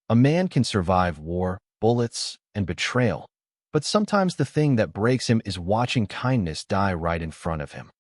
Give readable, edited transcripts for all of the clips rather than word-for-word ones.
A man can survive war, bullets, and betrayal, but sometimes the thing that breaks him is watching kindness die right in front of him.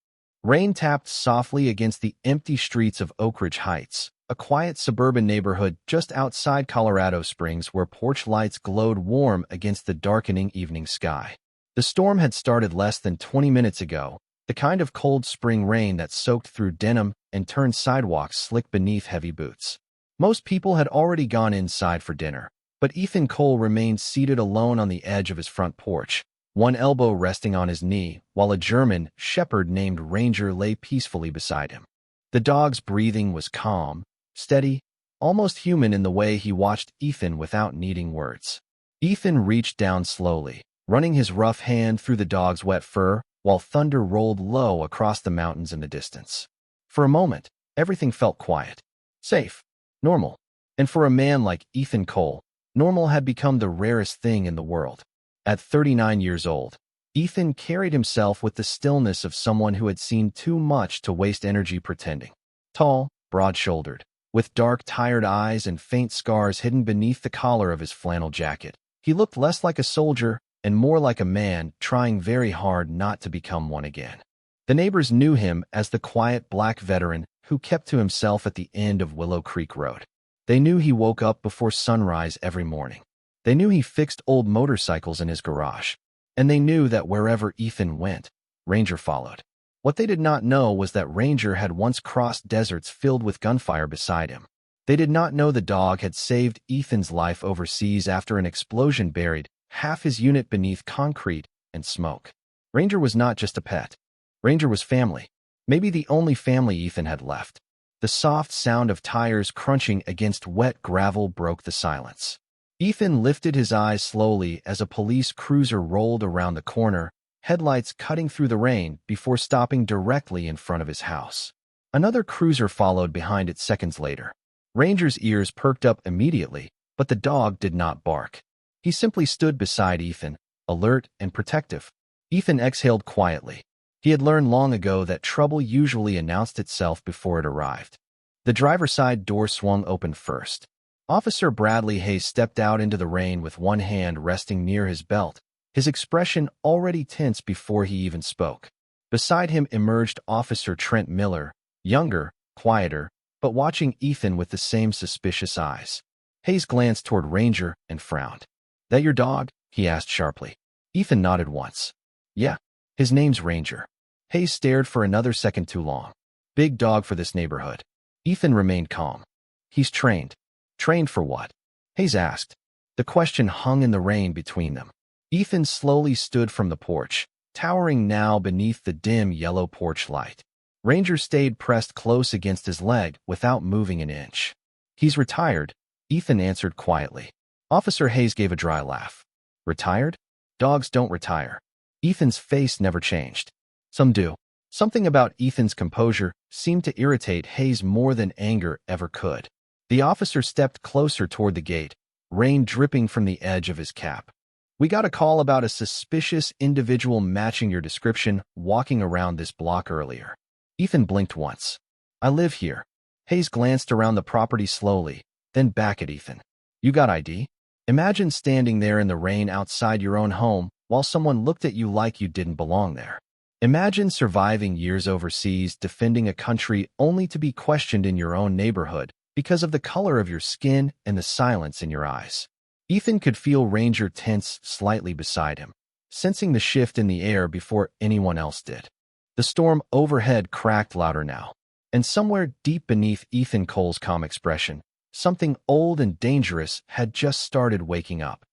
Rain tapped softly against the empty streets of Oak Ridge Heights, a quiet suburban neighborhood just outside Colorado Springs where porch lights glowed warm against the darkening evening sky. The storm had started less than 20 minutes ago, the kind of cold spring rain that soaked through denim and turned sidewalks slick beneath heavy boots. Most people had already gone inside for dinner, but Ethan Cole remained seated alone on the edge of his front porch, one elbow resting on his knee, while a German shepherd named Ranger lay peacefully beside him. The dog's breathing was calm, steady, almost human in the way he watched Ethan without needing words. Ethan reached down slowly, running his rough hand through the dog's wet fur, while thunder rolled low across the mountains in the distance. For a moment, everything felt quiet, safe, normal. And for a man like Ethan Cole, normal had become the rarest thing in the world. At 39 years old, Ethan carried himself with the stillness of someone who had seen too much to waste energy pretending. Tall, broad-shouldered, with dark, tired eyes and faint scars hidden beneath the collar of his flannel jacket, he looked less like a soldier and more like a man trying very hard not to become one again. The neighbors knew him as the quiet black veteran who kept to himself at the end of Willow Creek Road. They knew he woke up before sunrise every morning. They knew he fixed old motorcycles in his garage. And they knew that wherever Ethan went, Ranger followed. What they did not know was that Ranger had once crossed deserts filled with gunfire beside him. They did not know the dog had saved Ethan's life overseas after an explosion buried half his unit beneath concrete and smoke. Ranger was not just a pet. Ranger was family. Maybe the only family Ethan had left. The soft sound of tires crunching against wet gravel broke the silence. Ethan lifted his eyes slowly as a police cruiser rolled around the corner, headlights cutting through the rain before stopping directly in front of his house. Another cruiser followed behind it seconds later. Ranger's ears perked up immediately, but the dog did not bark. He simply stood beside Ethan, alert and protective. Ethan exhaled quietly. He had learned long ago that trouble usually announced itself before it arrived. The driver's side door swung open first. Officer Bradley Hayes stepped out into the rain with one hand resting near his belt, his expression already tense before he even spoke. Beside him emerged Officer Trent Miller, younger, quieter, but watching Ethan with the same suspicious eyes. Hayes glanced toward Ranger and frowned. "That your dog?" he asked sharply. Ethan nodded once. "Yeah, his name's Ranger." Hayes stared for another second too long. "Big dog for this neighborhood." Ethan remained calm. "He's trained." "Trained for what?" Hayes asked. The question hung in the rain between them. Ethan slowly stood from the porch, towering now beneath the dim yellow porch light. Ranger stayed pressed close against his leg without moving an inch. "He's retired," Ethan answered quietly. Officer Hayes gave a dry laugh. "Retired? Dogs don't retire." Ethan's face never changed. "Some do." Something about Ethan's composure seemed to irritate Hayes more than anger ever could. The officer stepped closer toward the gate, rain dripping from the edge of his cap. "We got a call about a suspicious individual matching your description walking around this block earlier." Ethan blinked once. "I live here." Hayes glanced around the property slowly, then back at Ethan. "You got ID?" Imagine standing there in the rain outside your own home while someone looked at you like you didn't belong there. Imagine surviving years overseas defending a country only to be questioned in your own neighborhood because of the color of your skin and the silence in your eyes. Ethan could feel Ranger tense slightly beside him, sensing the shift in the air before anyone else did. The storm overhead cracked louder now, and somewhere deep beneath Ethan Cole's calm expression, something old and dangerous had just started waking up.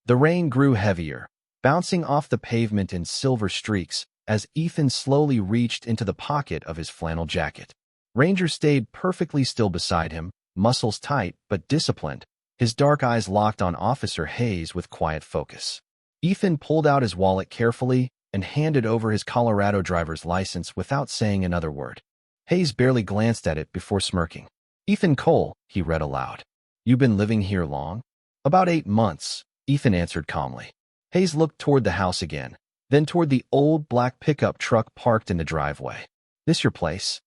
The rain grew heavier, bouncing off the pavement in silver streaks as Ethan slowly reached into the pocket of his flannel jacket. Ranger stayed perfectly still beside him, muscles tight but disciplined, his dark eyes locked on Officer Hayes with quiet focus. Ethan pulled out his wallet carefully and handed over his Colorado driver's license without saying another word. Hayes barely glanced at it before smirking. "Ethan Cole," he read aloud. "You been living here long?" "About 8 months," Ethan answered calmly. Hayes looked toward the house again, then toward the old black pickup truck parked in the driveway. "This your place?"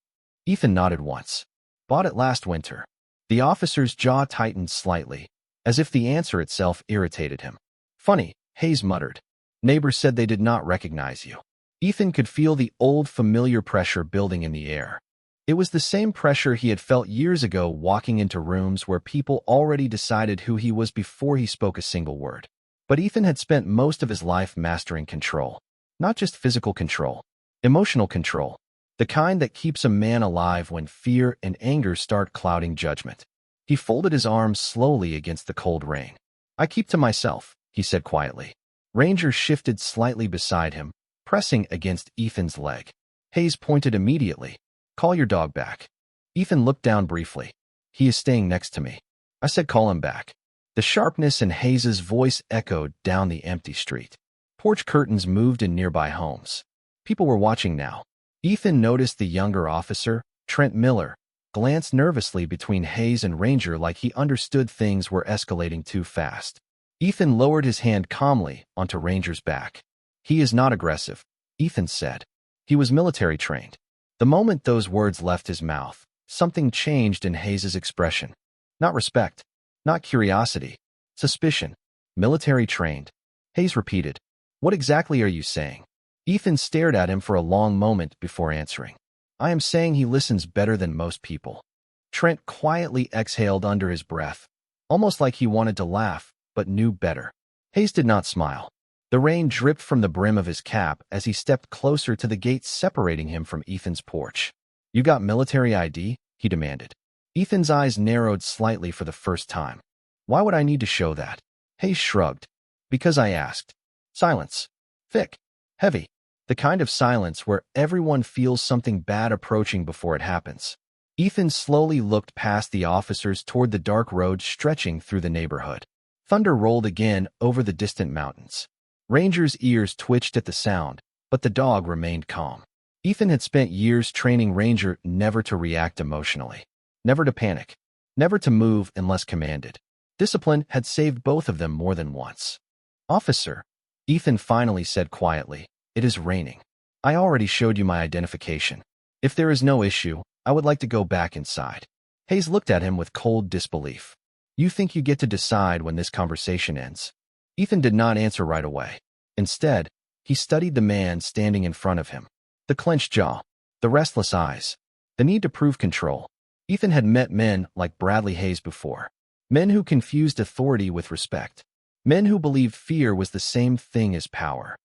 Ethan nodded once. "Bought it last winter." The officer's jaw tightened slightly, as if the answer itself irritated him. Funny, Hayes muttered. Neighbors said they did not recognize you. Ethan could feel the old familiar pressure building in the air. It was the same pressure he had felt years ago walking into rooms where people already decided who he was before he spoke a single word. But Ethan had spent most of his life mastering control. Not just physical control, emotional control. The kind that keeps a man alive when fear and anger start clouding judgment. He folded his arms slowly against the cold rain. I keep to myself, he said quietly. Ranger shifted slightly beside him, pressing against Ethan's leg. Hayes pointed immediately. Call your dog back. Ethan looked down briefly. He is staying next to me. I said call him back. The sharpness in Hayes's voice echoed down the empty street. Porch curtains moved in nearby homes. People were watching now. Ethan noticed the younger officer, Trent Miller, glance nervously between Hayes and Ranger like he understood things were escalating too fast. Ethan lowered his hand calmly onto Ranger's back. He is not aggressive, Ethan said. He was military trained. The moment those words left his mouth, something changed in Hayes's expression. Not respect, not curiosity, suspicion. Military trained. Hayes repeated. What exactly are you saying? Ethan stared at him for a long moment before answering. I am saying he listens better than most people. Trent quietly exhaled under his breath, almost like he wanted to laugh, but knew better. Hayes did not smile. The rain dripped from the brim of his cap as he stepped closer to the gate separating him from Ethan's porch. You got military ID? He demanded. Ethan's eyes narrowed slightly for the first time. Why would I need to show that? Hayes shrugged. Because I asked. Silence. Thick. Heavy. The kind of silence where everyone feels something bad approaching before it happens. Ethan slowly looked past the officers toward the dark road stretching through the neighborhood. Thunder rolled again over the distant mountains. Ranger's ears twitched at the sound, but the dog remained calm. Ethan had spent years training Ranger never to react emotionally, never to panic, never to move unless commanded. Discipline had saved both of them more than once. Officer, Ethan finally said quietly, it is raining. I already showed you my identification. If there is no issue, I would like to go back inside. Hayes looked at him with cold disbelief. You think you get to decide when this conversation ends? Ethan did not answer right away. Instead, he studied the man standing in front of him. The clenched jaw, the restless eyes, the need to prove control. Ethan had met men like Bradley Hayes before. Men who confused authority with respect. Men who believed fear was the same thing as power.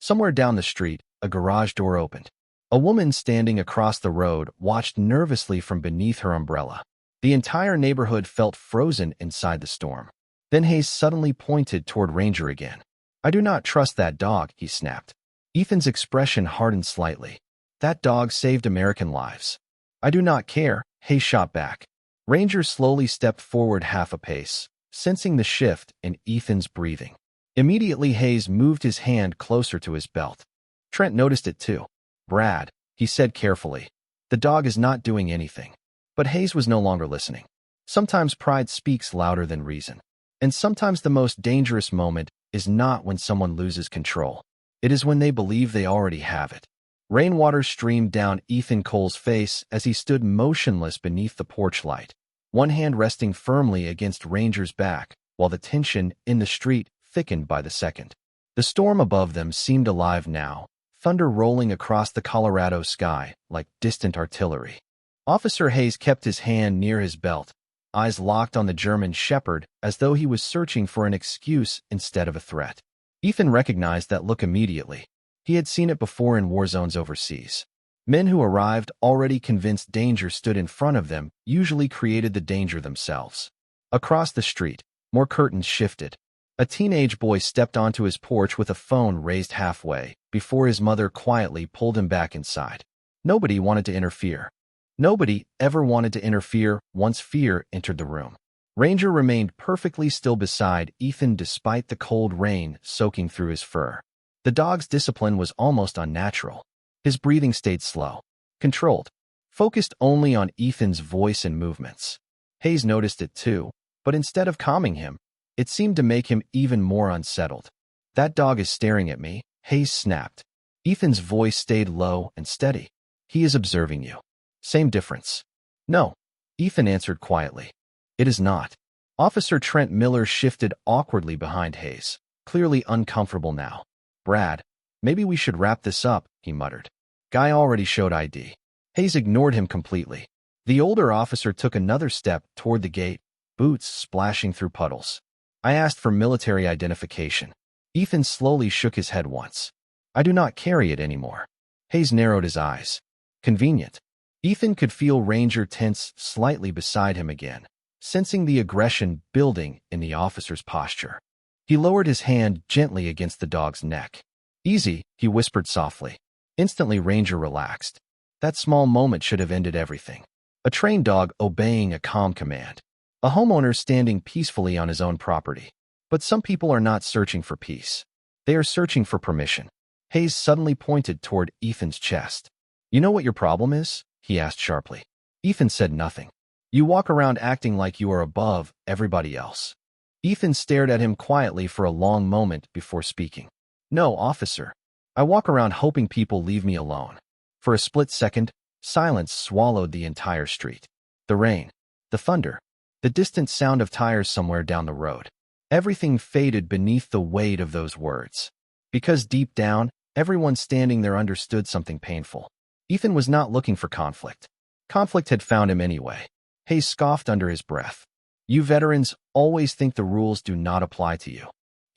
Somewhere down the street, a garage door opened. A woman standing across the road watched nervously from beneath her umbrella. The entire neighborhood felt frozen inside the storm. Then Hayes suddenly pointed toward Ranger again. I do not trust that dog, he snapped. Ethan's expression hardened slightly. That dog saved American lives. I do not care, Hayes shot back. Ranger slowly stepped forward half a pace, sensing the shift in Ethan's breathing. Immediately Hayes moved his hand closer to his belt. Trent noticed it too. Brad, he said carefully. The dog is not doing anything. But Hayes was no longer listening. Sometimes pride speaks louder than reason. And sometimes the most dangerous moment is not when someone loses control. It is when they believe they already have it. Rainwater streamed down Ethan Cole's face as he stood motionless beneath the porch light, one hand resting firmly against Ranger's back, while the tension in the street thickened by the second. The storm above them seemed alive now, thunder rolling across the Colorado sky like distant artillery. Officer Hayes kept his hand near his belt, eyes locked on the German shepherd as though he was searching for an excuse instead of a threat. Ethan recognized that look immediately. He had seen it before in war zones overseas. Men who arrived already convinced danger stood in front of them usually created the danger themselves. Across the street, more curtains shifted. A teenage boy stepped onto his porch with a phone raised halfway before his mother quietly pulled him back inside. Nobody wanted to interfere. Nobody ever wanted to interfere once fear entered the room. Ranger remained perfectly still beside Ethan despite the cold rain soaking through his fur. The dog's discipline was almost unnatural. His breathing stayed slow, controlled, focused only on Ethan's voice and movements. Hayes noticed it too, but instead of calming him, it seemed to make him even more unsettled. That dog is staring at me, Hayes snapped. Ethan's voice stayed low and steady. He is observing you. Same difference. No, Ethan answered quietly. It is not. Officer Trent Miller shifted awkwardly behind Hayes, clearly uncomfortable now. Brad, maybe we should wrap this up, he muttered. Guy already showed ID. Hayes ignored him completely. The older officer took another step toward the gate, boots splashing through puddles. I asked for military identification. Ethan slowly shook his head once. I do not carry it anymore. Hayes narrowed his eyes. Convenient. Ethan could feel Ranger tense slightly beside him again, sensing the aggression building in the officer's posture. He lowered his hand gently against the dog's neck. Easy, he whispered softly. Instantly, Ranger relaxed. That small moment should have ended everything. A trained dog obeying a calm command. A homeowner standing peacefully on his own property. But some people are not searching for peace. They are searching for permission. Hayes suddenly pointed toward Ethan's chest. You know what your problem is? He asked sharply. Ethan said nothing. You walk around acting like you are above everybody else. Ethan stared at him quietly for a long moment before speaking. No, officer. I walk around hoping people leave me alone. For a split second, silence swallowed the entire street. The rain, the thunder, the distant sound of tires somewhere down the road. Everything faded beneath the weight of those words. Because deep down, everyone standing there understood something painful. Ethan was not looking for conflict. Conflict had found him anyway. Hayes scoffed under his breath. You veterans always think the rules do not apply to you.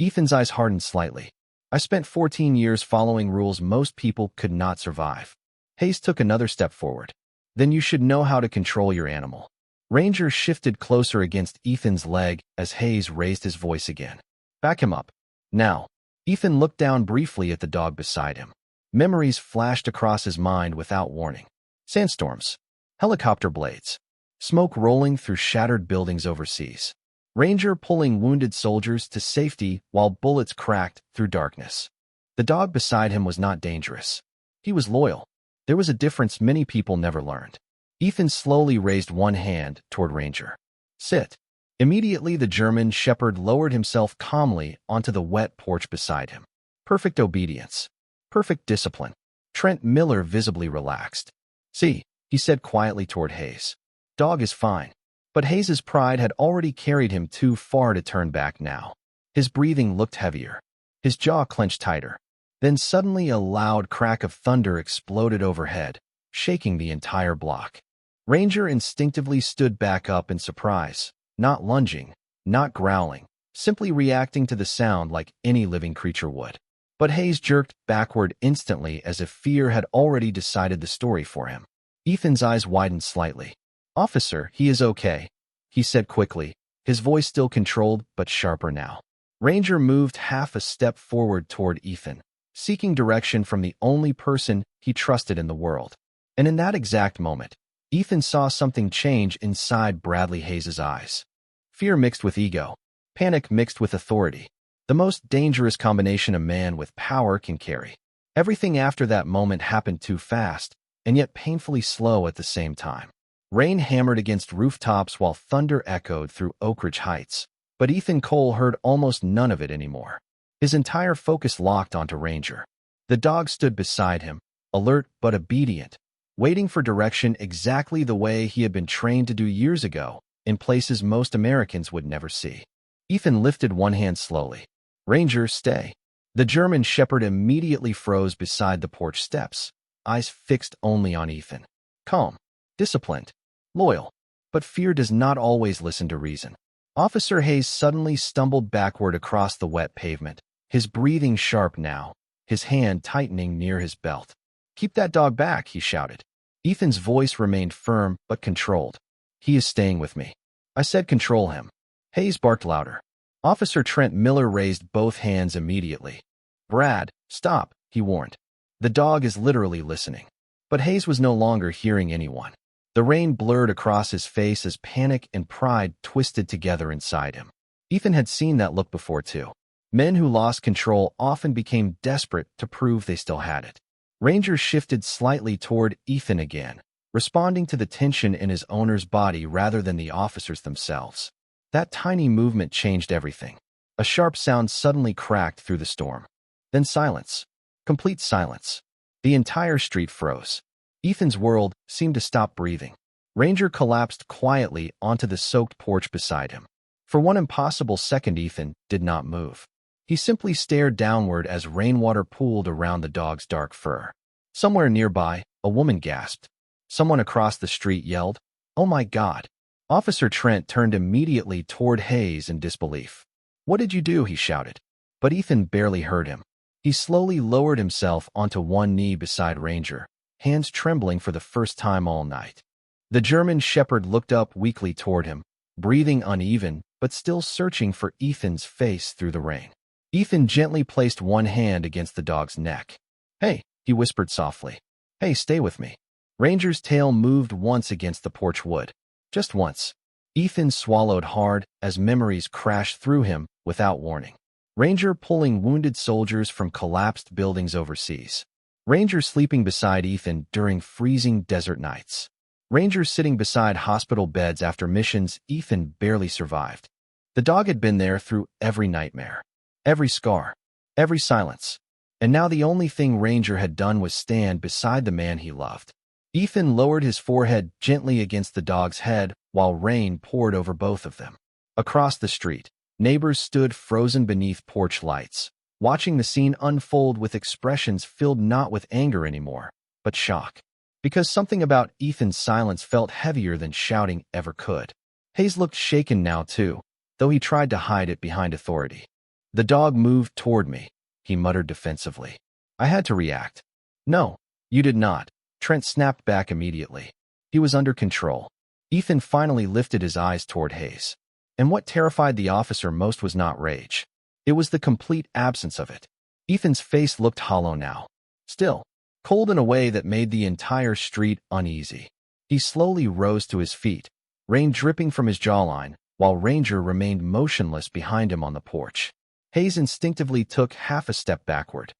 Ethan's eyes hardened slightly. I spent 14 years following rules most people could not survive. Hayes took another step forward. Then you should know how to control your animal. Ranger shifted closer against Ethan's leg as Hayes raised his voice again. Back him up. Now. Ethan looked down briefly at the dog beside him. Memories flashed across his mind without warning. Sandstorms. Helicopter blades. Smoke rolling through shattered buildings overseas. Ranger pulling wounded soldiers to safety while bullets cracked through darkness. The dog beside him was not dangerous. He was loyal. There was a difference many people never learned. Ethan slowly raised one hand toward Ranger. Sit. Immediately, the German shepherd lowered himself calmly onto the wet porch beside him. Perfect obedience. Perfect discipline. Trent Miller visibly relaxed. See, he said quietly toward Hayes. Dog is fine. But Hayes's pride had already carried him too far to turn back now. His breathing looked heavier. His jaw clenched tighter. Then suddenly a loud crack of thunder exploded overhead, shaking the entire block. Ranger instinctively stood back up in surprise, not lunging, not growling, simply reacting to the sound like any living creature would. But Hayes jerked backward instantly as if fear had already decided the story for him. Ethan's eyes widened slightly. Officer, he is okay, he said quickly, his voice still controlled but sharper now. Ranger moved half a step forward toward Ethan, seeking direction from the only person he trusted in the world. And in that exact moment, Ethan saw something change inside Bradley Hayes' eyes. Fear mixed with ego, panic mixed with authority. The most dangerous combination a man with power can carry. Everything after that moment happened too fast, and yet painfully slow at the same time. Rain hammered against rooftops while thunder echoed through Oak Ridge Heights, but Ethan Cole heard almost none of it anymore. His entire focus locked onto Ranger. The dog stood beside him, alert but obedient, waiting for direction exactly the way he had been trained to do years ago, in places most Americans would never see. Ethan lifted one hand slowly. Ranger, stay. The German shepherd immediately froze beside the porch steps, eyes fixed only on Ethan. Calm, disciplined, loyal. But fear does not always listen to reason. Officer Hayes suddenly stumbled backward across the wet pavement, his breathing sharp now, his hand tightening near his belt. Keep that dog back, he shouted. Ethan's voice remained firm but controlled. He is staying with me. I said control him. Hayes barked louder. Officer Trent Miller raised both hands immediately. Brad, stop, he warned. The dog is literally listening. But Hayes was no longer hearing anyone. The rain blurred across his face as panic and pride twisted together inside him. Ethan had seen that look before too. Men who lost control often became desperate to prove they still had it. Ranger shifted slightly toward Ethan again, responding to the tension in his owner's body rather than the officers themselves. That tiny movement changed everything. A sharp sound suddenly cracked through the storm. Then silence. Complete silence. The entire street froze. Ethan's world seemed to stop breathing. Ranger collapsed quietly onto the soaked porch beside him. For one impossible second, Ethan did not move. He simply stared downward as rainwater pooled around the dog's dark fur. Somewhere nearby, a woman gasped. Someone across the street yelled, "Oh my God!" Officer Trent turned immediately toward Hayes in disbelief. "What did you do?" he shouted. But Ethan barely heard him. He slowly lowered himself onto one knee beside Ranger, hands trembling for the first time all night. The German shepherd looked up weakly toward him, breathing uneven, but still searching for Ethan's face through the rain. Ethan gently placed one hand against the dog's neck. "Hey," he whispered softly. "Hey, stay with me." Ranger's tail moved once against the porch wood. Just once. Ethan swallowed hard as memories crashed through him without warning. Ranger pulling wounded soldiers from collapsed buildings overseas. Ranger sleeping beside Ethan during freezing desert nights. Ranger sitting beside hospital beds after missions Ethan barely survived. The dog had been there through every nightmare, every scar, every silence. And now the only thing Ranger had done was stand beside the man he loved. Ethan lowered his forehead gently against the dog's head while rain poured over both of them. Across the street, neighbors stood frozen beneath porch lights, watching the scene unfold with expressions filled not with anger anymore, but shock. Because something about Ethan's silence felt heavier than shouting ever could. Hayes looked shaken now too, though he tried to hide it behind authority. "The dog moved toward me," he muttered defensively. "I had to react." "No, you did not," Trent snapped back immediately. He was under control. Ethan finally lifted his eyes toward Hayes. And what terrified the officer most was not rage. It was the complete absence of it. Ethan's face looked hollow now. Still, cold in a way that made the entire street uneasy. He slowly rose to his feet, rain dripping from his jawline, while Ranger remained motionless behind him on the porch. Hayes instinctively took half a step backward.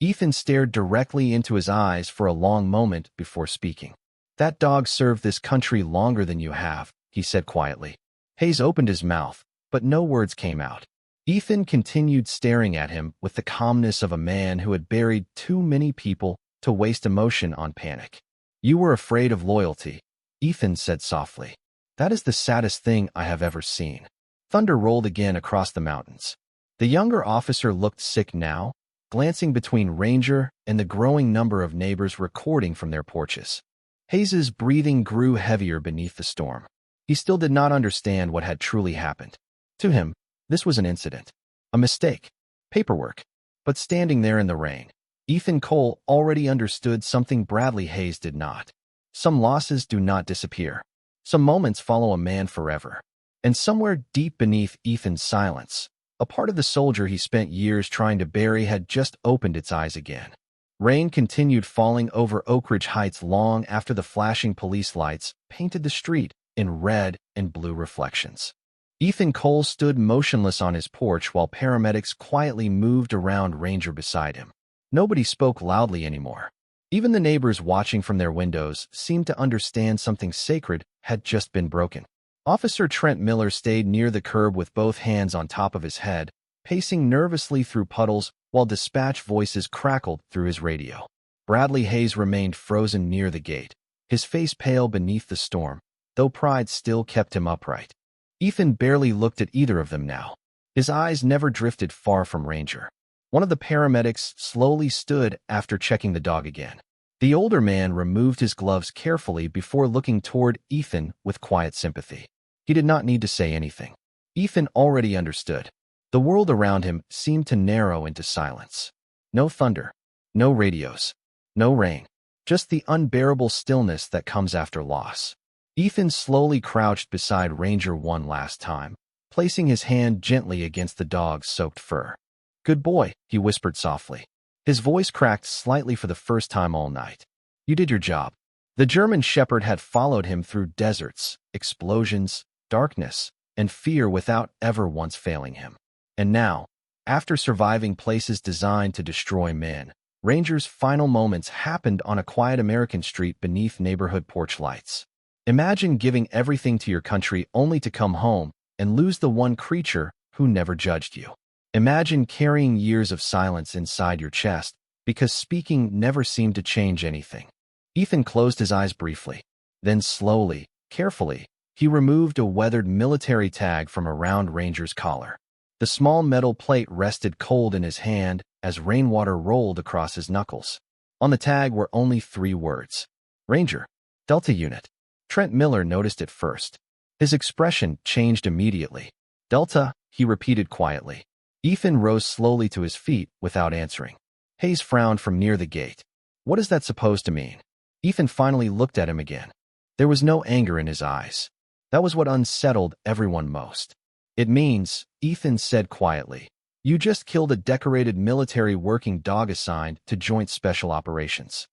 Ethan stared directly into his eyes for a long moment before speaking. "That dog served this country longer than you have," he said quietly. Hayes opened his mouth, but no words came out. Ethan continued staring at him with the calmness of a man who had buried too many people to waste emotion on panic. "You were afraid of loyalty," Ethan said softly. "That is the saddest thing I have ever seen." Thunder rolled again across the mountains. The younger officer looked sick now, glancing between Ranger and the growing number of neighbors recording from their porches. Hayes's breathing grew heavier beneath the storm. He still did not understand what had truly happened. To him, this was an incident, a mistake, paperwork. But standing there in the rain, Ethan Cole already understood something Bradley Hayes did not. Some losses do not disappear. Some moments follow a man forever. And somewhere deep beneath Ethan's silence, a part of the soldier he spent years trying to bury had just opened its eyes again. Rain continued falling over Oak Ridge Heights long after the flashing police lights painted the street in red and blue reflections. Ethan Cole stood motionless on his porch while paramedics quietly moved around Ranger beside him. Nobody spoke loudly anymore. Even the neighbors watching from their windows seemed to understand something sacred had just been broken. Officer Trent Miller stayed near the curb with both hands on top of his head, pacing nervously through puddles while dispatch voices crackled through his radio. Bradley Hayes remained frozen near the gate, his face pale beneath the storm, though pride still kept him upright. Ethan barely looked at either of them now. His eyes never drifted far from Ranger. One of the paramedics slowly stood after checking the dog again. The older man removed his gloves carefully before looking toward Ethan with quiet sympathy. He did not need to say anything. Ethan already understood. The world around him seemed to narrow into silence. No thunder, no radios, no rain, just the unbearable stillness that comes after loss. Ethan slowly crouched beside Ranger one last time, placing his hand gently against the dog's soaked fur. "Good boy," he whispered softly. His voice cracked slightly for the first time all night. "You did your job." The German shepherd had followed him through deserts, explosions, darkness, and fear without ever once failing him. And now, after surviving places designed to destroy men, Ranger's final moments happened on a quiet American street beneath neighborhood porch lights. Imagine giving everything to your country only to come home and lose the one creature who never judged you. Imagine carrying years of silence inside your chest because speaking never seemed to change anything. Ethan closed his eyes briefly. Then slowly, carefully, He removed a weathered military tag from around Ranger's collar. The small metal plate rested cold in his hand as rainwater rolled across his knuckles. On the tag were only 3 words. Ranger. Delta Unit. Trent Miller noticed it first. His expression changed immediately. Delta, he repeated quietly. Ethan rose slowly to his feet without answering. Hayes frowned from near the gate. What is that supposed to mean? Ethan finally looked at him again. There was no anger in his eyes. That was what unsettled everyone most. It means, Ethan said quietly, you just killed a decorated military working dog assigned to Joint Special Operations.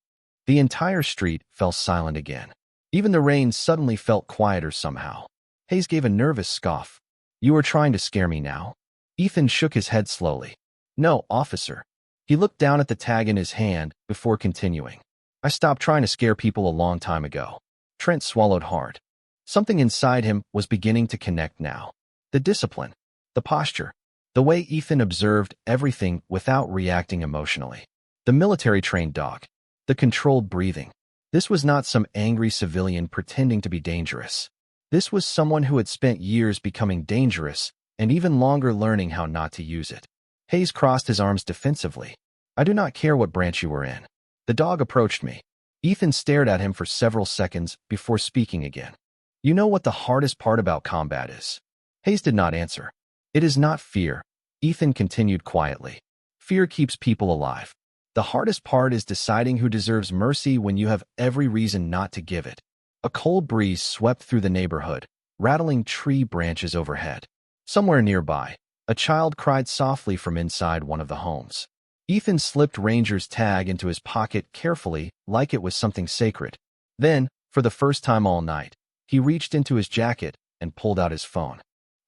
The entire street fell silent again. Even the rain suddenly felt quieter somehow. Hayes gave a nervous scoff. You are trying to scare me now? Ethan shook his head slowly. No, officer. He looked down at the tag in his hand before continuing. I stopped trying to scare people a long time ago. Trent swallowed hard. Something inside him was beginning to connect now. The discipline, the posture, the way Ethan observed everything without reacting emotionally. The military-trained dog, the controlled breathing. This was not some angry civilian pretending to be dangerous. This was someone who had spent years becoming dangerous and even longer learning how not to use it. Hayes crossed his arms defensively. I do not care what branch you were in. The dog approached me. Ethan stared at him for several seconds before speaking again. You know what the hardest part about combat is? Hayes did not answer. It is not fear, Ethan continued quietly. Fear keeps people alive. The hardest part is deciding who deserves mercy when you have every reason not to give it. A cold breeze swept through the neighborhood, rattling tree branches overhead. Somewhere nearby, a child cried softly from inside one of the homes. Ethan slipped Ranger's tag into his pocket carefully, like it was something sacred. Then, for the first time all night, he reached into his jacket and pulled out his phone.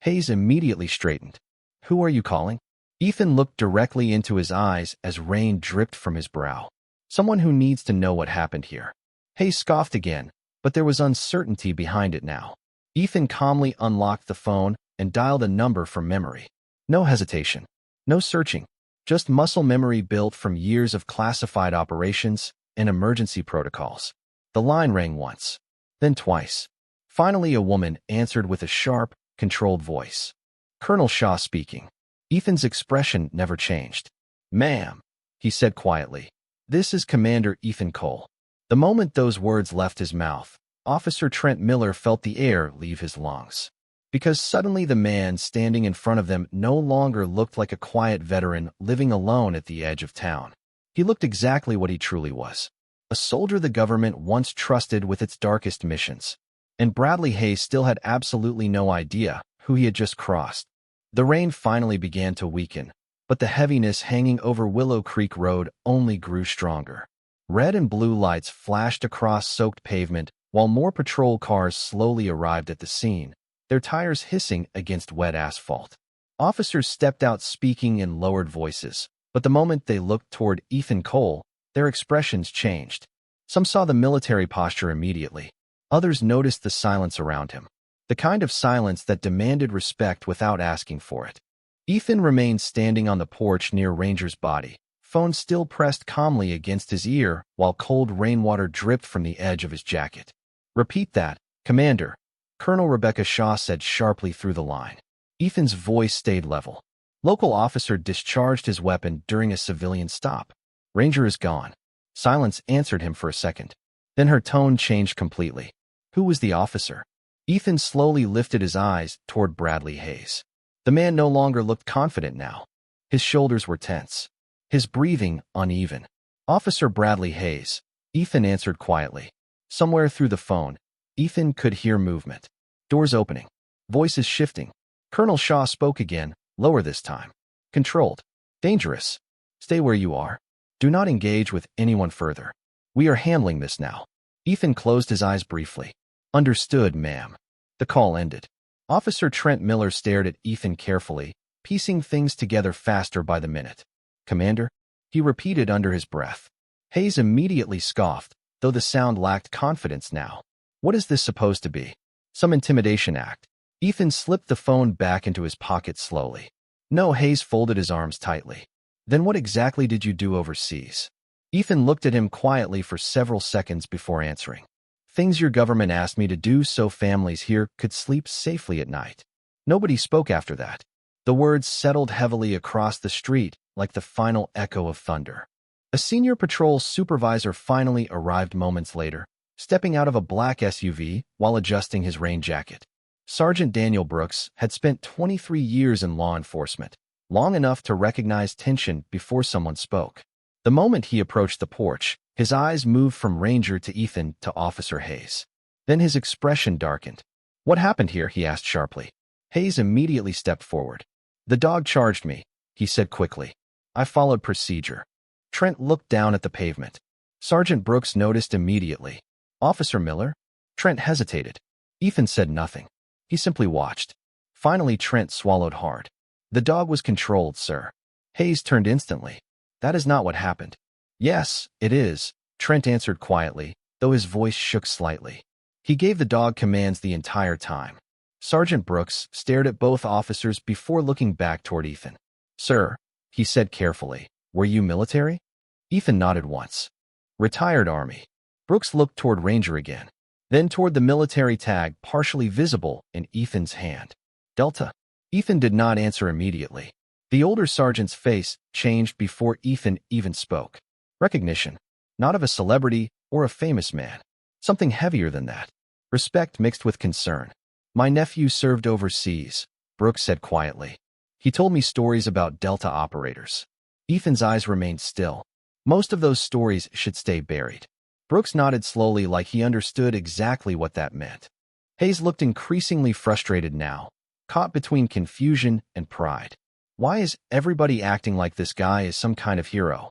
Hayes immediately straightened. Who are you calling? Ethan looked directly into his eyes as rain dripped from his brow. Someone who needs to know what happened here. Hayes scoffed again, but there was uncertainty behind it now. Ethan calmly unlocked the phone and dialed a number from memory. No hesitation. No searching. Just muscle memory built from years of classified operations and emergency protocols. The line rang once, then twice. Finally, a woman answered with a sharp, controlled voice. Colonel Shaw speaking. Ethan's expression never changed. Ma'am, he said quietly. This is Commander Ethan Cole. The moment those words left his mouth, Officer Trent Miller felt the air leave his lungs. Because suddenly the man standing in front of them no longer looked like a quiet veteran living alone at the edge of town. He looked exactly what he truly was. A soldier the government once trusted with its darkest missions. And Bradley Hayes still had absolutely no idea who he had just crossed. The rain finally began to weaken, but the heaviness hanging over Willow Creek Road only grew stronger. Red and blue lights flashed across soaked pavement while more patrol cars slowly arrived at the scene, their tires hissing against wet asphalt. Officers stepped out speaking in lowered voices, but the moment they looked toward Ethan Cole, their expressions changed. Some saw the military posture immediately. Others noticed the silence around him. The kind of silence that demanded respect without asking for it. Ethan remained standing on the porch near Ranger's body, phone still pressed calmly against his ear while cold rainwater dripped from the edge of his jacket. Repeat that, Commander, Colonel Rebecca Shaw said sharply through the line. Ethan's voice stayed level. Local officer discharged his weapon during a civilian stop. Ranger is gone. Silence answered him for a second. Then her tone changed completely. Who was the officer? Ethan slowly lifted his eyes toward Bradley Hayes. The man no longer looked confident now. His shoulders were tense. His breathing uneven. Officer Bradley Hayes, Ethan answered quietly. Somewhere through the phone, Ethan could hear movement. Doors opening. Voices shifting. Colonel Shaw spoke again, lower this time. Controlled. Dangerous. Stay where you are. Do not engage with anyone further. We are handling this now. Ethan closed his eyes briefly. Understood, ma'am. The call ended. Officer Trent Miller stared at Ethan carefully, piecing things together faster by the minute. Commander? He repeated under his breath. Hayes immediately scoffed, though the sound lacked confidence now. What is this supposed to be? Some intimidation act. Ethan slipped the phone back into his pocket slowly. No, Hayes folded his arms tightly. Then what exactly did you do overseas? Ethan looked at him quietly for several seconds before answering. Things your government asked me to do so families here could sleep safely at night. Nobody spoke after that. The words settled heavily across the street like the final echo of thunder. A senior patrol supervisor finally arrived moments later, stepping out of a black SUV while adjusting his rain jacket. Sergeant Daniel Brooks had spent 23 years in law enforcement, long enough to recognize tension before someone spoke. The moment he approached the porch, his eyes moved from Ranger to Ethan to Officer Hayes. Then his expression darkened. "What happened here?" he asked sharply. Hayes immediately stepped forward. "The dog charged me," he said quickly. "I followed procedure." Trent looked down at the pavement. Sergeant Brooks noticed immediately. "Officer Miller?" Trent hesitated. Ethan said nothing. He simply watched. Finally, Trent swallowed hard. "The dog was controlled, sir." Hayes turned instantly. "That is not what happened." "Yes, it is," Trent answered quietly, though his voice shook slightly. "He gave the dog commands the entire time." Sergeant Brooks stared at both officers before looking back toward Ethan. "Sir," he said carefully, "were you military?" Ethan nodded once. "Retired Army." Brooks looked toward Ranger again, then toward the military tag partially visible in Ethan's hand. "Delta?" Ethan did not answer immediately. The older sergeant's face changed before Ethan even spoke. Recognition, not of a celebrity or a famous man. Something heavier than that. Respect mixed with concern. "My nephew served overseas," Brooks said quietly. "He told me stories about Delta operators." Ethan's eyes remained still. Most of those stories should stay buried. Brooks nodded slowly like he understood exactly what that meant. Hayes looked increasingly frustrated now, caught between confusion and pride. Why is everybody acting like this guy is some kind of hero?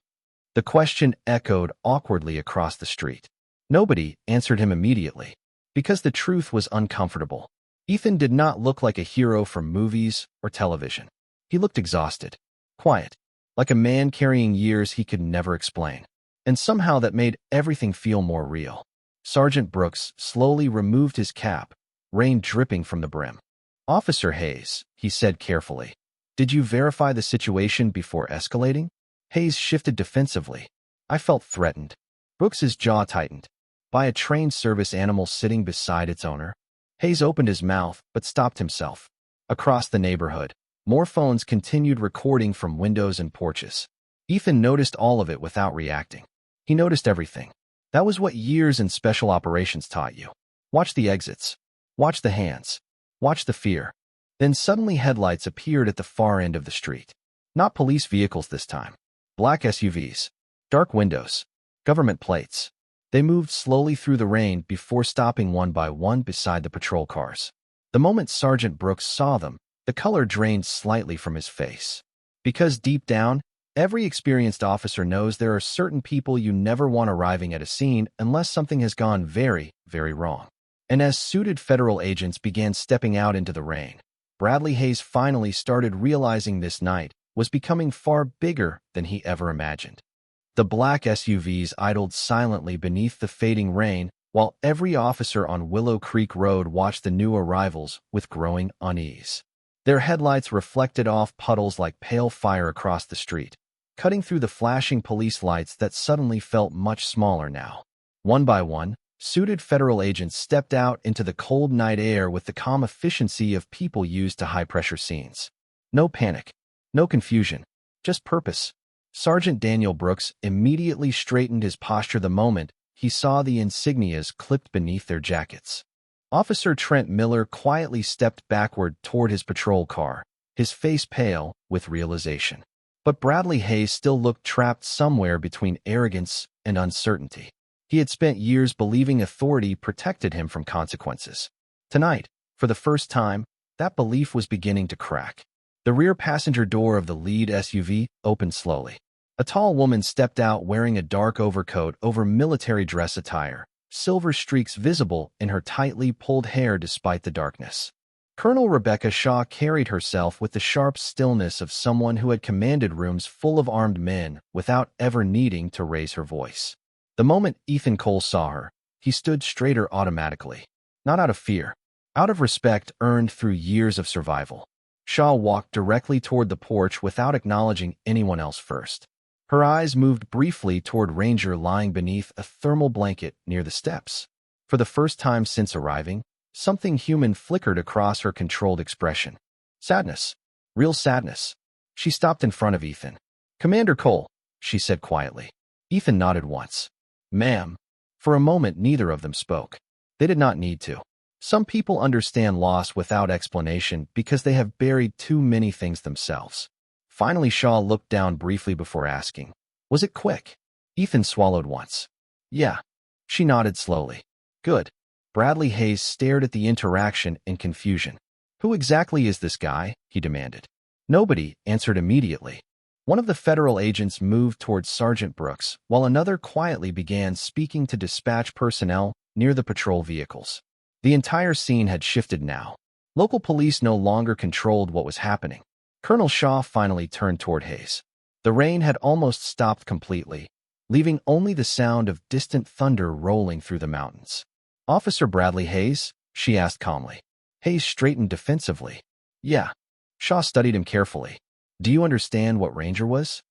The question echoed awkwardly across the street. Nobody answered him immediately, because the truth was uncomfortable. Ethan did not look like a hero from movies or television. He looked exhausted, quiet, like a man carrying years he could never explain. And somehow that made everything feel more real. Sergeant Brooks slowly removed his cap, rain dripping from the brim. "Officer Hayes," he said carefully, "did you verify the situation before escalating?" Hayes shifted defensively. "I felt threatened." Brooks's jaw tightened. "By a trained service animal sitting beside its owner?" Hayes opened his mouth, but stopped himself. Across the neighborhood, more phones continued recording from windows and porches. Ethan noticed all of it without reacting. He noticed everything. That was what years in special operations taught you. Watch the exits. Watch the hands. Watch the fear. Then suddenly headlights appeared at the far end of the street. Not police vehicles this time. Black SUVs. Dark windows. Government plates. They moved slowly through the rain before stopping one by one beside the patrol cars. The moment Sergeant Brooks saw them, the color drained slightly from his face. Because deep down, every experienced officer knows there are certain people you never want arriving at a scene unless something has gone very, very wrong. And as suited federal agents began stepping out into the rain, Bradley Hayes finally started realizing this night was becoming far bigger than he ever imagined. The black SUVs idled silently beneath the fading rain, while every officer on Willow Creek Road watched the new arrivals with growing unease. Their headlights reflected off puddles like pale fire across the street, cutting through the flashing police lights that suddenly felt much smaller now. One by one, suited federal agents stepped out into the cold night air with the calm efficiency of people used to high-pressure scenes. No panic, no confusion, just purpose. Sergeant Daniel Brooks immediately straightened his posture the moment he saw the insignias clipped beneath their jackets. Officer Trent Miller quietly stepped backward toward his patrol car, his face pale with realization. But Bradley Hayes still looked trapped somewhere between arrogance and uncertainty. He had spent years believing authority protected him from consequences. Tonight, for the first time, that belief was beginning to crack. The rear passenger door of the lead SUV opened slowly. A tall woman stepped out wearing a dark overcoat over military dress attire, silver streaks visible in her tightly pulled hair despite the darkness. Colonel Rebecca Shaw carried herself with the sharp stillness of someone who had commanded rooms full of armed men without ever needing to raise her voice. The moment Ethan Cole saw her, he stood straighter automatically. Not out of fear, out of respect earned through years of survival. Shaw walked directly toward the porch without acknowledging anyone else first. Her eyes moved briefly toward Ranger lying beneath a thermal blanket near the steps. For the first time since arriving, something human flickered across her controlled expression. Sadness. Real sadness. She stopped in front of Ethan. "Commander Cole," she said quietly. Ethan nodded once. "Ma'am." For a moment, neither of them spoke. They did not need to. Some people understand loss without explanation because they have buried too many things themselves. Finally, Shaw looked down briefly before asking, "Was it quick?" Ethan swallowed once. "Yeah." She nodded slowly. "Good." Bradley Hayes stared at the interaction in confusion. "Who exactly is this guy?" he demanded. Nobody answered immediately. One of the federal agents moved towards Sergeant Brooks, while another quietly began speaking to dispatch personnel near the patrol vehicles. The entire scene had shifted now. Local police no longer controlled what was happening. Colonel Shaw finally turned toward Hayes. The rain had almost stopped completely, leaving only the sound of distant thunder rolling through the mountains. "Officer Bradley Hayes?" she asked calmly. Hayes straightened defensively. "Yeah." Shaw studied him carefully. "Do you understand what Ranger was?"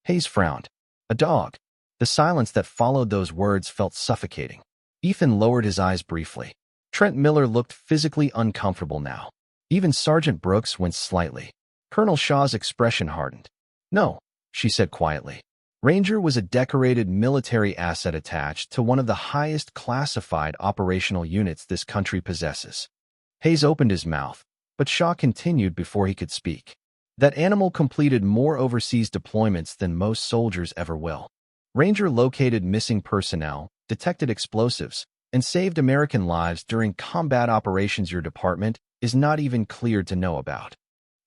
Hayes frowned. "A dog." The silence that followed those words felt suffocating. Ethan lowered his eyes briefly. Trent Miller looked physically uncomfortable now. Even Sergeant Brooks winced slightly. Colonel Shaw's expression hardened. "No," she said quietly. "Ranger was a decorated military asset attached to one of the highest classified operational units this country possesses." Hayes opened his mouth, but Shaw continued before he could speak. "That animal completed more overseas deployments than most soldiers ever will. Ranger located missing personnel, detected explosives, and saved American lives during combat operations your department is not even cleared to know about."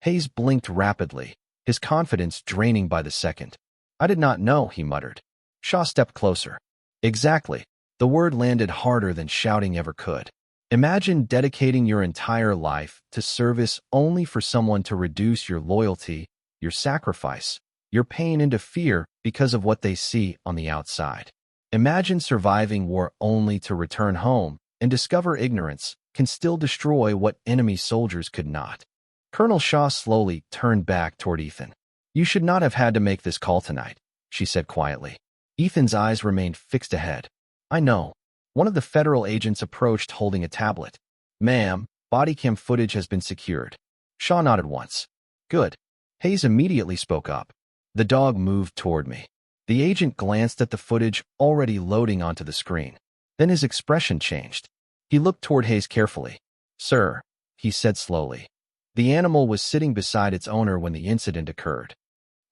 Hayes blinked rapidly, his confidence draining by the second. "I did not know," he muttered. Shaw stepped closer. "Exactly." The word landed harder than shouting ever could. "Imagine dedicating your entire life to service only for someone to reduce your loyalty, your sacrifice, your pain into fear because of what they see on the outside. Imagine surviving war only to return home and discover ignorance can still destroy what enemy soldiers could not." Colonel Shaw slowly turned back toward Ethan. "You should not have had to make this call tonight," she said quietly. Ethan's eyes remained fixed ahead. "I know." One of the federal agents approached holding a tablet. "Ma'am, body cam footage has been secured." Shaw nodded once. "Good." Hayes immediately spoke up. "The dog moved toward me." The agent glanced at the footage already loading onto the screen. Then his expression changed. He looked toward Hayes carefully. "Sir," he said slowly, "the animal was sitting beside its owner when the incident occurred."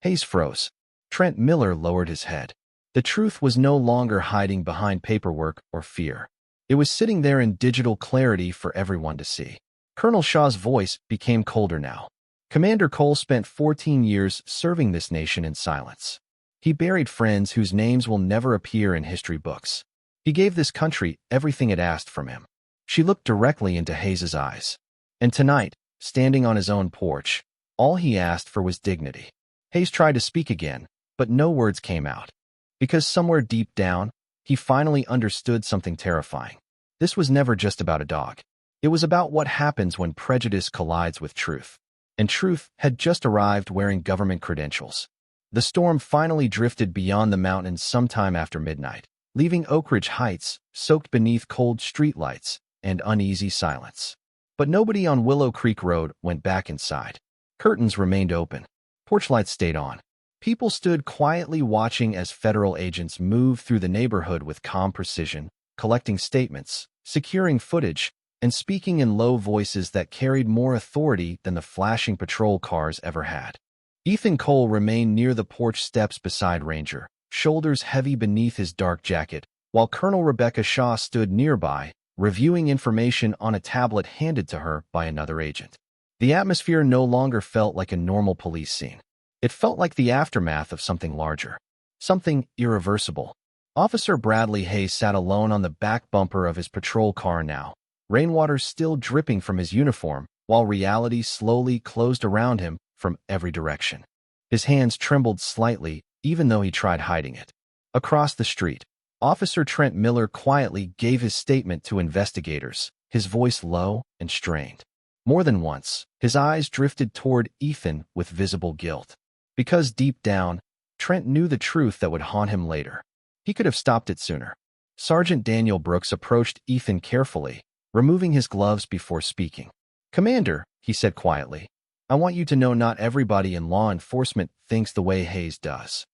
Hayes froze. Trent Miller lowered his head. The truth was no longer hiding behind paperwork or fear. It was sitting there in digital clarity for everyone to see. Colonel Shaw's voice became colder now. "Commander Cole spent 14 years serving this nation in silence. He buried friends whose names will never appear in history books. He gave this country everything it asked from him." She looked directly into Hayes's eyes. "And tonight, standing on his own porch, all he asked for was dignity." Hayes tried to speak again, but no words came out. Because somewhere deep down, he finally understood something terrifying. This was never just about a dog. It was about what happens when prejudice collides with truth. And truth had just arrived wearing government credentials. The storm finally drifted beyond the mountains sometime after midnight, leaving Oak Ridge Heights soaked beneath cold streetlights and uneasy silence. But nobody on Willow Creek Road went back inside. Curtains remained open. Porch lights stayed on. People stood quietly watching as federal agents moved through the neighborhood with calm precision, collecting statements, securing footage, and speaking in low voices that carried more authority than the flashing patrol cars ever had. Ethan Cole remained near the porch steps beside Ranger, shoulders heavy beneath his dark jacket, while Colonel Rebecca Shaw stood nearby, reviewing information on a tablet handed to her by another agent. The atmosphere no longer felt like a normal police scene. It felt like the aftermath of something larger, something irreversible. Officer Bradley Hayes sat alone on the back bumper of his patrol car now, rainwater still dripping from his uniform, while reality slowly closed around him from every direction. His hands trembled slightly, even though he tried hiding it. Across the street, Officer Trent Miller quietly gave his statement to investigators, his voice low and strained. More than once, his eyes drifted toward Ethan with visible guilt. Because deep down, Trent knew the truth that would haunt him later. He could have stopped it sooner. Sergeant Daniel Brooks approached Ethan carefully, removing his gloves before speaking. "Commander," he said quietly, "I want you to know not everybody in law enforcement thinks the way Hayes does."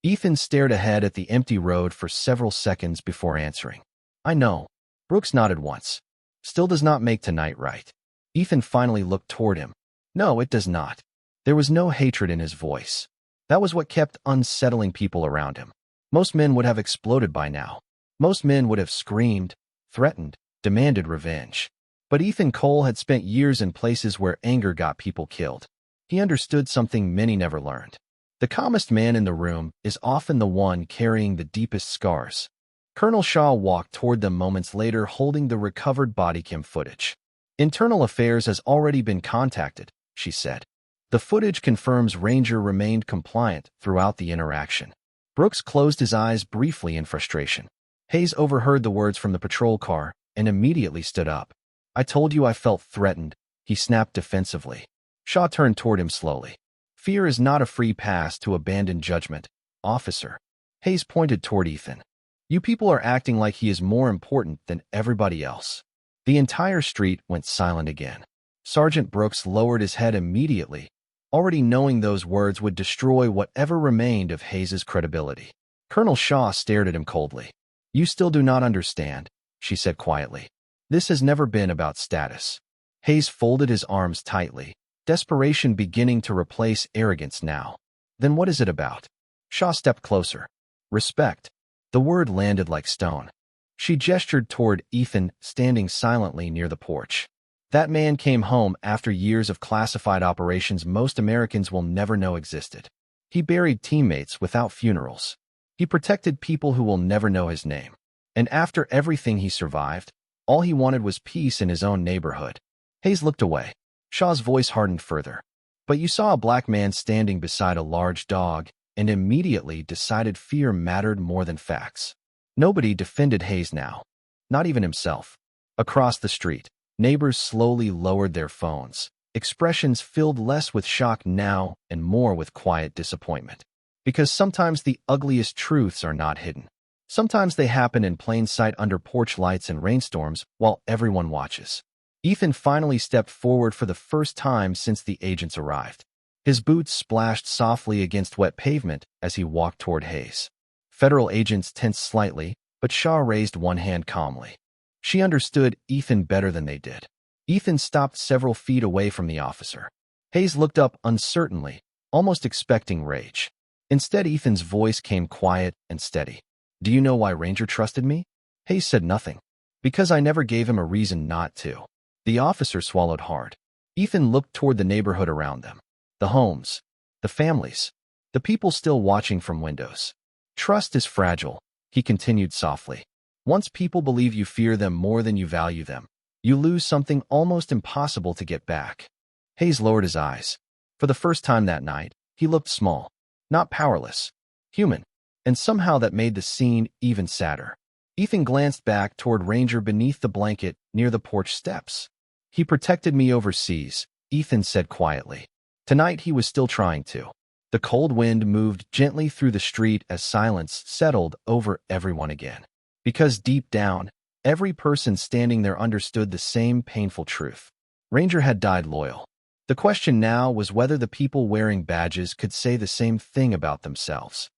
Ethan stared ahead at the empty road for several seconds before answering. "I know." Brooks nodded once. "Still does not make tonight right." Ethan finally looked toward him. "No, it does not." There was no hatred in his voice. That was what kept unsettling people around him. Most men would have exploded by now. Most men would have screamed, threatened, demanded revenge. But Ethan Cole had spent years in places where anger got people killed. He understood something many never learned. The calmest man in the room is often the one carrying the deepest scars. Colonel Shaw walked toward them moments later holding the recovered body cam footage. "Internal Affairs has already been contacted," she said. "The footage confirms Ranger remained compliant throughout the interaction." Brooks closed his eyes briefly in frustration. Hayes overheard the words from the patrol car and immediately stood up. "I told you I felt threatened," he snapped defensively. Shaw turned toward him slowly. "Fear is not a free pass to abandon judgment, officer." Hayes pointed toward Ethan. "You people are acting like he is more important than everybody else." The entire street went silent again. Sergeant Brooks lowered his head immediately, already knowing those words would destroy whatever remained of Hayes's credibility. Colonel Shaw stared at him coldly. "You still do not understand," she said quietly. "This has never been about status." Hayes folded his arms tightly, desperation beginning to replace arrogance now. "Then what is it about?" Shaw stepped closer. "Respect." The word landed like stone. She gestured toward Ethan, standing silently near the porch. "That man came home after years of classified operations most Americans will never know existed. He buried teammates without funerals. He protected people who will never know his name. And after everything he survived, all he wanted was peace in his own neighborhood." Hayes looked away. Shaw's voice hardened further. "But you saw a black man standing beside a large dog and immediately decided fear mattered more than facts." Nobody defended Hayes now. Not even himself. Across the street, neighbors slowly lowered their phones, expressions filled less with shock now and more with quiet disappointment. Because sometimes the ugliest truths are not hidden. Sometimes they happen in plain sight under porch lights and rainstorms while everyone watches. Ethan finally stepped forward for the first time since the agents arrived. His boots splashed softly against wet pavement as he walked toward Hayes. Federal agents tensed slightly, but Shaw raised one hand calmly. She understood Ethan better than they did. Ethan stopped several feet away from the officer. Hayes looked up uncertainly, almost expecting rage. Instead, Ethan's voice came quiet and steady. "Do you know why Ranger trusted me?" Hayes said nothing. "Because I never gave him a reason not to." The officer swallowed hard. Ethan looked toward the neighborhood around them. The homes. The families. The people still watching from windows. "Trust is fragile," he continued softly. "Once people believe you fear them more than you value them, you lose something almost impossible to get back." Hayes lowered his eyes. For the first time that night, he looked small. Not powerless. Human. And somehow that made the scene even sadder. Ethan glanced back toward Ranger beneath the blanket near the porch steps. "He protected me overseas," Ethan said quietly. Tonight he was still trying to. The cold wind moved gently through the street as silence settled over everyone again. Because deep down, every person standing there understood the same painful truth. Ranger had died loyal. The question now was whether the people wearing badges could say the same thing about themselves.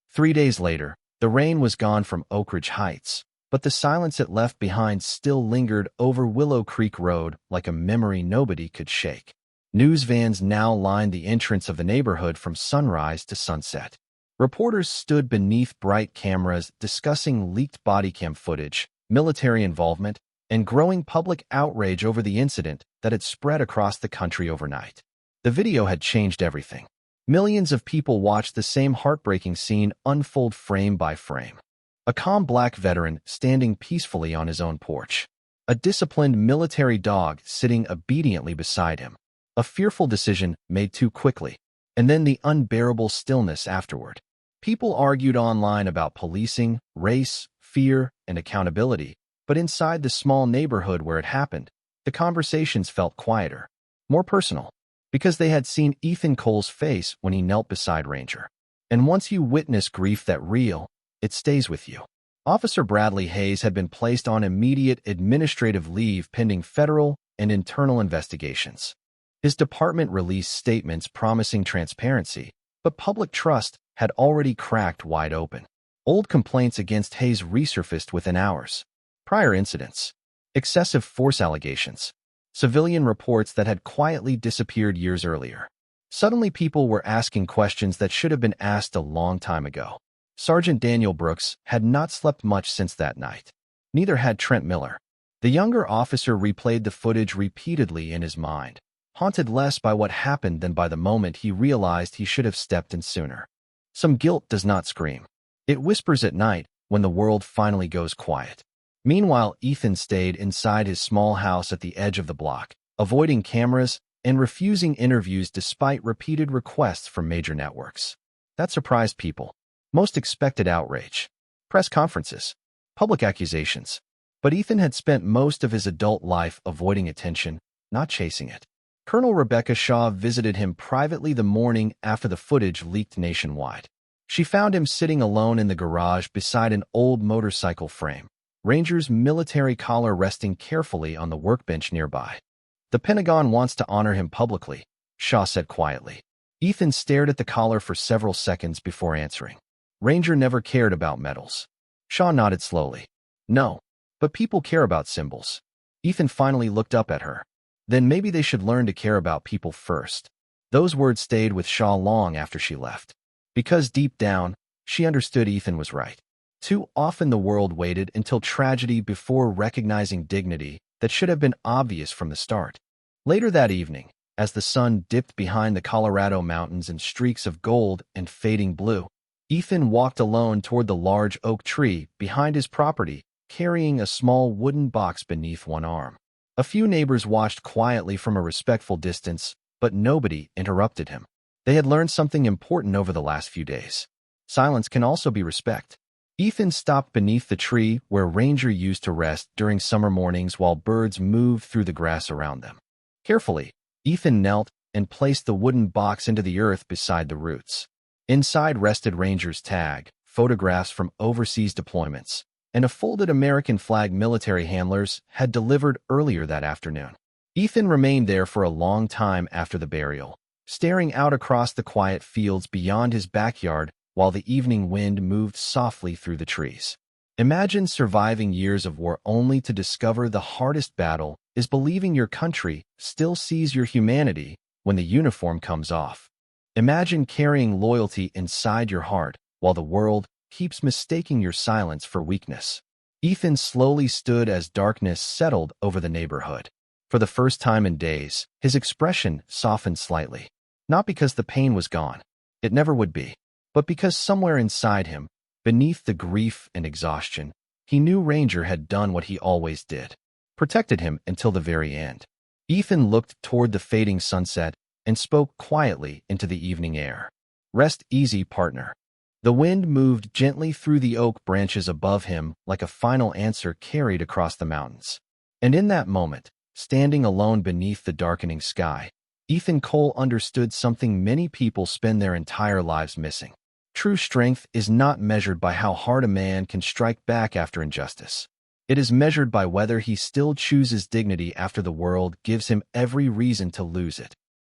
3 days later, the rain was gone from Oak Ridge Heights, but the silence it left behind still lingered over Willow Creek Road like a memory nobody could shake. News vans now lined the entrance of the neighborhood from sunrise to sunset. Reporters stood beneath bright cameras discussing leaked body cam footage, military involvement, and growing public outrage over the incident that had spread across the country overnight. The video had changed everything. Millions of people watched the same heartbreaking scene unfold frame by frame. A calm black veteran standing peacefully on his own porch. A disciplined military dog sitting obediently beside him. A fearful decision made too quickly, and then the unbearable stillness afterward. People argued online about policing, race, fear, and accountability, but inside the small neighborhood where it happened, the conversations felt quieter, more personal, because they had seen Ethan Cole's face when he knelt beside Ranger. And once you witness grief that real, it stays with you. Officer Bradley Hayes had been placed on immediate administrative leave pending federal and internal investigations. His department released statements promising transparency, but public trust had already cracked wide open. Old complaints against Hayes resurfaced within hours. Prior incidents, excessive force allegations, civilian reports that had quietly disappeared years earlier. Suddenly people were asking questions that should have been asked a long time ago. Sergeant Daniel Brooks had not slept much since that night. Neither had Trent Miller. The younger officer replayed the footage repeatedly in his mind, haunted less by what happened than by the moment he realized he should have stepped in sooner. Some guilt does not scream. It whispers at night when the world finally goes quiet. Meanwhile, Ethan stayed inside his small house at the edge of the block, avoiding cameras and refusing interviews despite repeated requests from major networks. That surprised people. Most expected outrage, press conferences, public accusations. But Ethan had spent most of his adult life avoiding attention, not chasing it. Colonel Rebecca Shaw visited him privately the morning after the footage leaked nationwide. She found him sitting alone in the garage beside an old motorcycle frame, Ranger's military collar resting carefully on the workbench nearby. "The Pentagon wants to honor him publicly," Shaw said quietly. Ethan stared at the collar for several seconds before answering. "Ranger never cared about medals." Shaw nodded slowly. "No, but people care about symbols." Ethan finally looked up at her. "Then maybe they should learn to care about people first." Those words stayed with Shaw long after she left. Because deep down, she understood Ethan was right. Too often the world waited until tragedy before recognizing dignity that should have been obvious from the start. Later that evening, as the sun dipped behind the Colorado mountains in streaks of gold and fading blue, Ethan walked alone toward the large oak tree behind his property, carrying a small wooden box beneath one arm. A few neighbors watched quietly from a respectful distance, but nobody interrupted him. They had learned something important over the last few days. Silence can also be respect. Ethan stopped beneath the tree where Ranger used to rest during summer mornings while birds moved through the grass around them. Carefully, Ethan knelt and placed the wooden box into the earth beside the roots. Inside rested Ranger's tag, photographs from overseas deployments, and a folded American flag military handlers had delivered earlier that afternoon. Ethan remained there for a long time after the burial, staring out across the quiet fields beyond his backyard while the evening wind moved softly through the trees. Imagine surviving years of war only to discover the hardest battle is believing your country still sees your humanity when the uniform comes off. Imagine carrying loyalty inside your heart while the world keeps mistaking your silence for weakness. Ethan slowly stood as darkness settled over the neighborhood. For the first time in days, his expression softened slightly. Not because the pain was gone. It never would be. But because somewhere inside him, beneath the grief and exhaustion, he knew Ranger had done what he always did. Protected him until the very end. Ethan looked toward the fading sunset and spoke quietly into the evening air. "Rest easy, partner." The wind moved gently through the oak branches above him like a final answer carried across the mountains. And in that moment, standing alone beneath the darkening sky, Ethan Cole understood something many people spend their entire lives missing. True strength is not measured by how hard a man can strike back after injustice. It is measured by whether he still chooses dignity after the world gives him every reason to lose it.